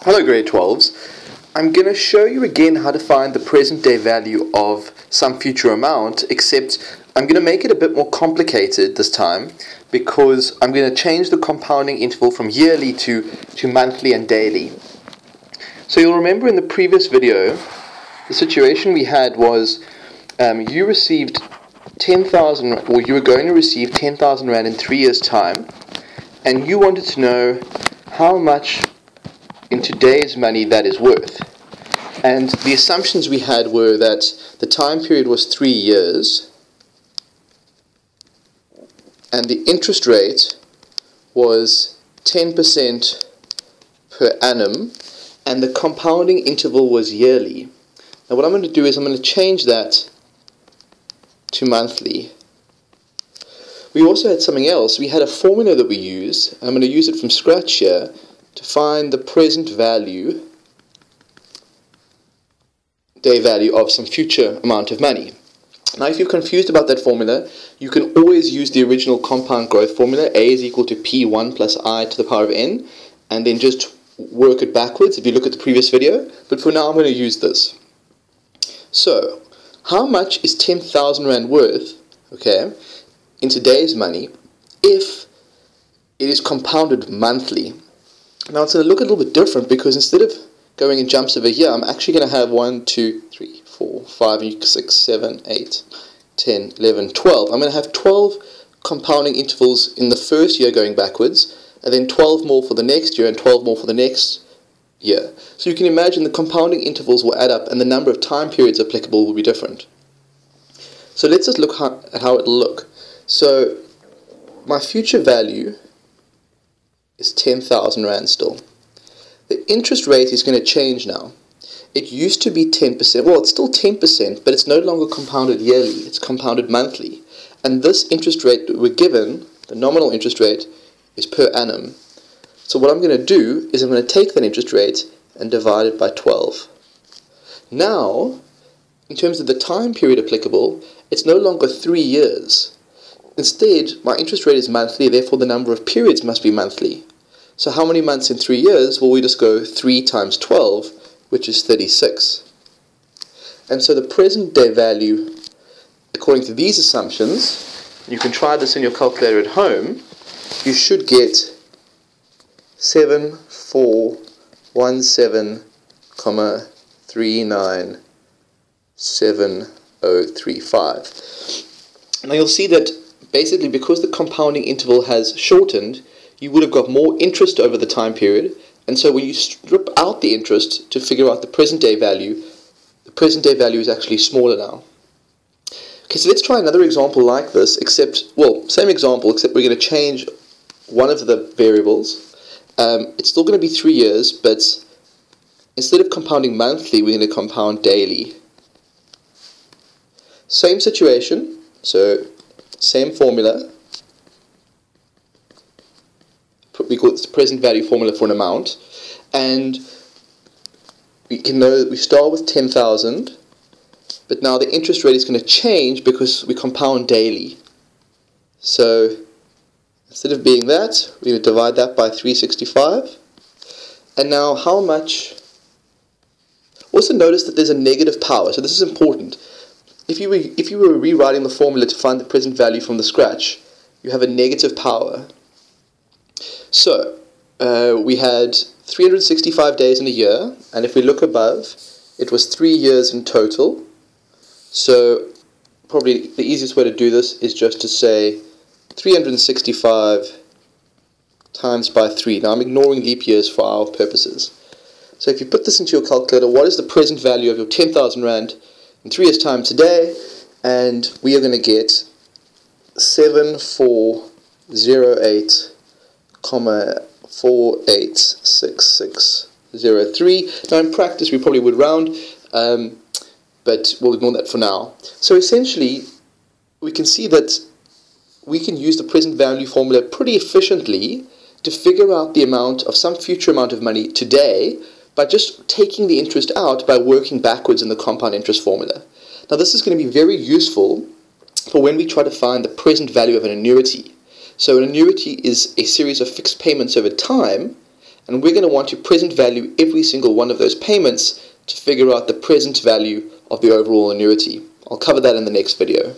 Hello grade 12s. I'm going to show you again how to find the present day value of some future amount, except I'm going to make it a bit more complicated this time because I'm going to change the compounding interval from yearly to monthly and daily. So you'll remember in the previous video, the situation we had was you received 10,000, or you were going to receive 10,000 Rand in 3 years' time, and you wanted to know how much in today's money that is worth. And the assumptions we had were that the time period was 3 years and the interest rate was 10% per annum and the compounding interval was yearly. Now what I'm going to do is I'm going to change that to monthly. We also had something else. We had a formula that we use. I'm going to use it from scratch here to find the present value, day value of some future amount of money. Now if you're confused about that formula, you can always use the original compound growth formula, A is equal to P1 plus I to the power of n, and then just work it backwards if you look at the previous video, but for now I'm going to use this. So, how much is 10,000 Rand worth, okay, in today's money if it is compounded monthly? Now it's going to look a little bit different because instead of going in jumps over here, I'm actually going to have 1, 2, 3, 4, 5, 6, 7, 8, 10, 11, 12. I'm going to have 12 compounding intervals in the first year going backwards, and then 12 more for the next year and 12 more for the next year. So you can imagine the compounding intervals will add up and the number of time periods applicable will be different. So let's just look at how it'll look. So my future value is 10,000 Rand still. The interest rate is going to change now. It used to be 10%, well it's still 10%, but it's no longer compounded yearly, it's compounded monthly. And this interest rate that we're given, the nominal interest rate, is per annum. So what I'm going to do is I'm going to take that interest rate and divide it by 12. Now, in terms of the time period applicable, it's no longer 3 years. Instead, my interest rate is monthly, therefore the number of periods must be monthly. So how many months in 3 years? Well, we just go 3 times 12, which is 36. And so the present day value, according to these assumptions, you can try this in your calculator at home, you should get 7417,397035. Now you'll see that basically because the compounding interval has shortened, you would have got more interest over the time period, and so when you strip out the interest to figure out the present day value is actually smaller now. Okay, so let's try another example like this, except, well, same example, except we're going to change one of the variables. It's still going to be 3 years, but instead of compounding monthly, we're going to compound daily. Same situation, so same formula. We call it the present value formula for an amount, and we can know that we start with 10,000, but now the interest rate is going to change because we compound daily. So instead of being that, we're going to divide that by 365. And now how much? Also notice that there's a negative power, so this is important. If you were rewriting the formula to find the present value from the scratch, you have a negative power. So, we had 365 days in a year, and if we look above, it was 3 years in total. So, probably the easiest way to do this is just to say 365 times by 3. Now, I'm ignoring leap years for our purposes. So, if you put this into your calculator, what is the present value of your 10,000 Rand in 3 years' time today? And we are going to get 7408,486603. Now in practice we probably would round, but we'll ignore that for now. So essentially we can see that we can use the present value formula pretty efficiently to figure out the amount of some future amount of money today by just taking the interest out by working backwards in the compound interest formula. Now this is going to be very useful for when we try to find the present value of an annuity. So an annuity is a series of fixed payments over time, and we're going to want to present value every single one of those payments to figure out the present value of the overall annuity. I'll cover that in the next video.